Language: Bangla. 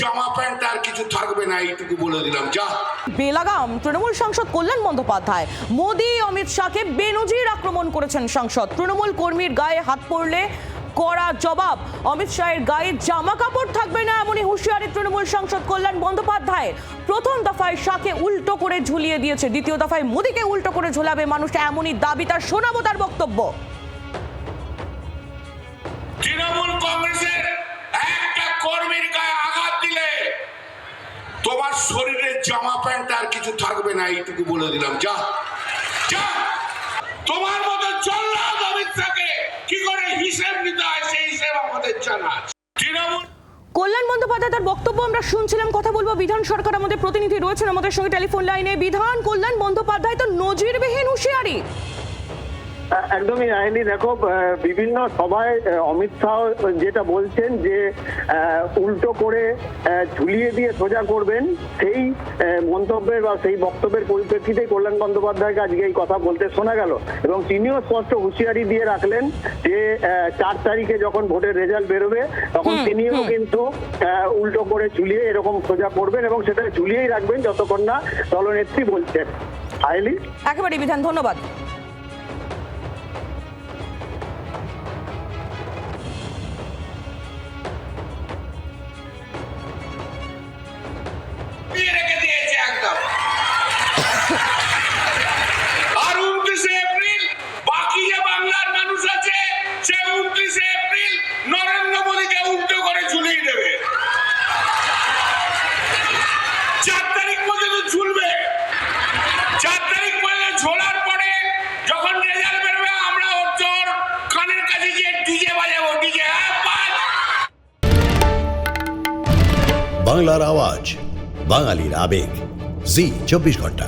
জামা প্যান্ট আর কিছু থাকবে না, এইটুকু বলে দিলাম। যা। বেলাগাম তৃণমূল সাংসদ কল্যাণ বন্দ্যোপাধ্যায় মোদি অমিত শাহকে বেনজির আক্রমণ করেছেন সাংসদ। তৃণমূল কর্মীর গায়ে হাত পড়লে কড়া জবাব। অমিত শাহের গায়ে জামা কাপড় থাকবে না এমনই হুঁশিয়ারি তৃণমূল সাংসদ কল্যাণ বন্দ্যোপাধ্যায়। প্রথম দফায় শাহকে উল্টো করে ঝুলিয়ে দিয়েছে, দ্বিতীয় দফায় মোদিকে উল্টো করে ঝোলাবে মানুষ, এমনই দাবি তার। শোনাবো তার বক্তব্য। তৃণমূল কংগ্রেসের একটা কর্মীর গায়ে আঘাত দিলে তোমার শরীরের জামা প্যান্ট আর কিছু থাকবে না, এইটুকু বলে দিলাম। যা। যা। তোমার মতো জল্লাদ অমিত শাহকে কি করে হিসেব নিতে হয় সেই হিসেব আমাদের জানা আছে। তৃণমূল কল্যাণ বন্দ্যোপাধ্যায় তার বক্তব্য আমরা শুনছিলাম। কথা বলবো বিধান সরকার, আমাদের প্রতিনিধি রয়েছেন আমাদের সঙ্গে টেলিফোন লাইনে। বিধান, কল্যাণ বন্দ্যোপাধ্যায় তো নজিরবিহীন হুঁশিয়ারি। একদমই আইনি। দেখো, বিভিন্ন সভায় অমিত শাহ যেটা বলছেন যে উল্টো করে ঝুলিয়ে দিয়ে সোজা করবেন, সেই মন্তব্যের বা সেই বক্তব্যের পরিপ্রেক্ষিতে কল্যাণ বন্দ্যোপাধ্যায়কে আজকে এই কথা বলতে শোনা গেল। এবং তিনিও স্পষ্ট হুঁশিয়ারি দিয়ে রাখলেন যে 4 তারিখে যখন ভোটের রেজাল্ট বেরোবে তখন তিনিও কিন্তু উল্টো করে ঝুলিয়ে এরকম সোজা করবেন এবং সেটা ঝুলিয়েই রাখবেন যতক্ষণ না দলনেত্রী বলছেন। আইলি একেবারে বিধান, ধন্যবাদ। রেখে দিয়েছে একদম। আর 29শে এপ্রিল বাকি যে বাংলার মানুষ আছে সে 29শে এপ্রিল নরেন্দ্র মোদীকে উল্টো করে ঝুলিয়ে দেবে। 4 তারিখ পর্যন্ত ঝুলবে। 4 তারিখ পর্যন্ত ঝোলার পরে যখন রেজাল্ট বেরোবে আমরা ওর জোর কানের কাছে গিয়ে ডিজে বাজাবো। ডিজে বাংলার আওয়াজ, বাঙালির আবেগ, জি 24 ঘন্টা।